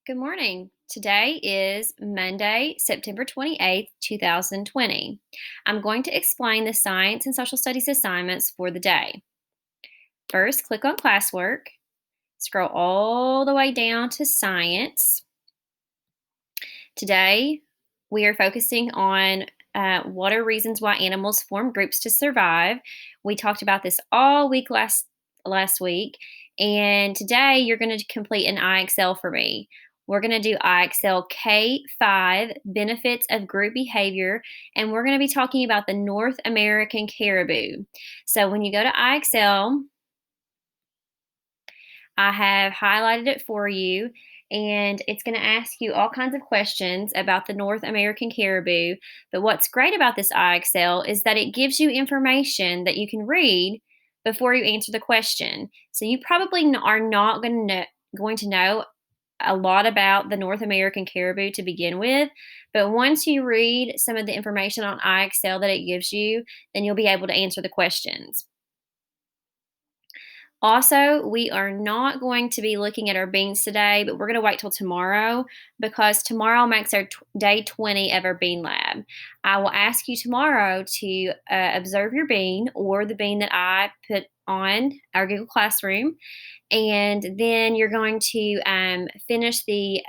Good morning. Today is Monday, September 28th, 2020. I'm going to explain the science and social studies assignments for the day. First, click on classwork, scroll all the way down to science. Today, we are focusing on what are reasons why animals form groups to survive. We talked about this all week last week, and today you're going to complete an IXL for me. We're going to do IXL K5, Benefits of Group Behavior, and we're going to be talking about the North American caribou. So when you go to IXL, I have highlighted it for you, and it's going to ask you all kinds of questions about the North American caribou. But what's great about this IXL is that it gives you information that you can read before you answer the question. So you probably are not going to know a lot about the North American caribou to begin with, but once you read some of the information on IXL that it gives you, then you'll be able to answer the questions. Also, we are not going to be looking at our beans today, but we're going to wait till tomorrow because tomorrow makes our day 20 of our bean lab. I will ask you tomorrow to observe your bean or the bean that I put on our Google Classroom, and then you're going to finish the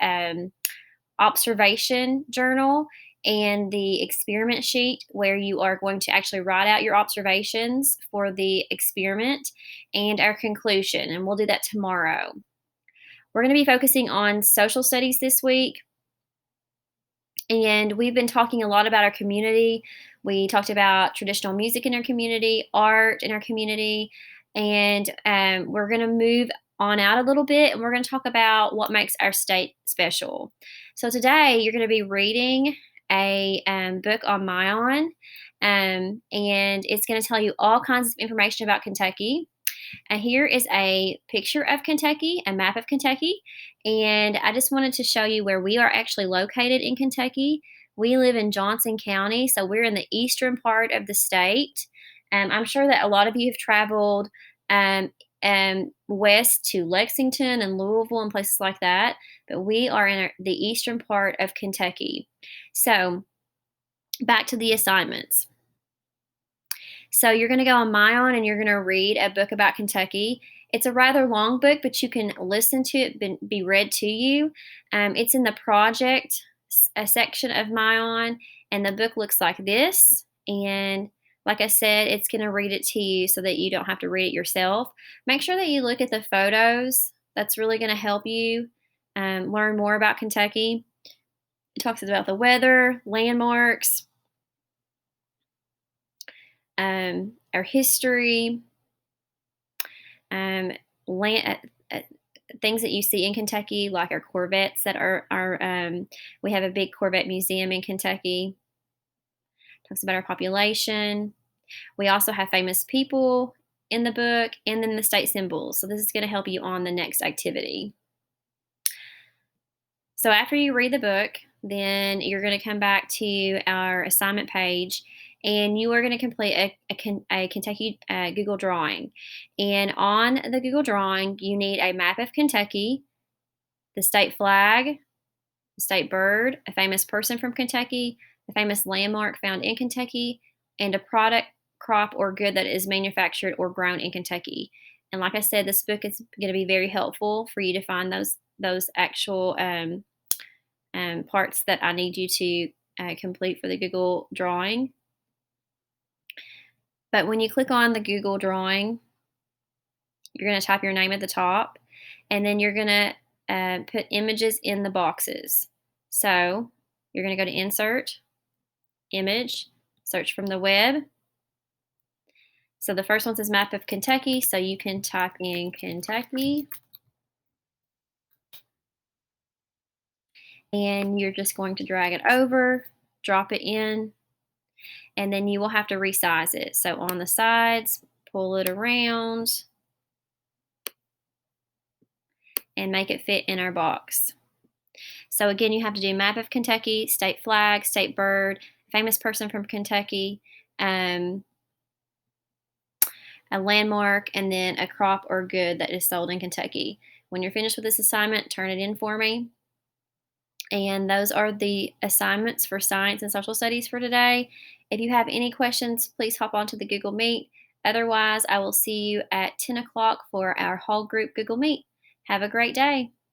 observation journal and the experiment sheet where you are going to actually write out your observations for the experiment and our conclusion. And we'll do that tomorrow. We're going to be focusing on social studies this week. And we've been talking a lot about our community. We talked about traditional music in our community, art in our community, and we're going to move on out a little bit and we're going to talk about what makes our state special. So today you're going to be reading a book on Mayan, and it's going to tell you all kinds of information about Kentucky. And here is a picture of Kentucky, a map of Kentucky. And I just wanted to show you where we are actually located in Kentucky. We live in Johnson County, so we're in the eastern part of the state. I'm sure that a lot of you have traveled west to Lexington and Louisville and places like that, but we are in the eastern part of Kentucky. So back to the assignments. So you're going to go on Mayan and you're going to read a book about Kentucky. It's a rather long book, but you can listen to it be read to you. It's in the project section of Mayan, and the book looks like this. And like I said, it's going to read it to you so that you don't have to read it yourself. Make sure that you look at the photos. That's really going to help you learn more about Kentucky. It talks about the weather, landmarks, our history, land, things that you see in Kentucky, like our Corvettes that we have a big Corvette museum in Kentucky. Talks about our population. We also have famous people in the book, and then the state symbols. So this is going to help you on the next activity. So after you read the book, then you're going to come back to our assignment page, and you are going to complete a Kentucky Google drawing. And on the Google drawing, you need a map of Kentucky, the state flag, the state bird, a famous person from Kentucky, a famous landmark found in Kentucky, and a product, crop, or good that is manufactured or grown in Kentucky. And like I said, this book is going to be very helpful for you to find those actual parts that I need you to complete for the Google drawing. But when you click on the Google drawing, you're going to type your name at the top, and then you're going to put images in the boxes. So you're going to go to Insert, Image, search from the web. So the first one says Map of Kentucky, so you can type in Kentucky. And you're just going to drag it over, drop it in, and then you will have to resize it. So on the sides, pull it around, and make it fit in our box. So again, you have to do map of Kentucky, state flag, state bird, famous person from Kentucky, a landmark, and then a crop or good that is sold in Kentucky. When you're finished with this assignment, turn it in for me. And those are the assignments for science and social studies for today. If you have any questions, please hop onto the Google Meet. Otherwise, I will see you at 10 o'clock for our whole group Google Meet. Have a great day.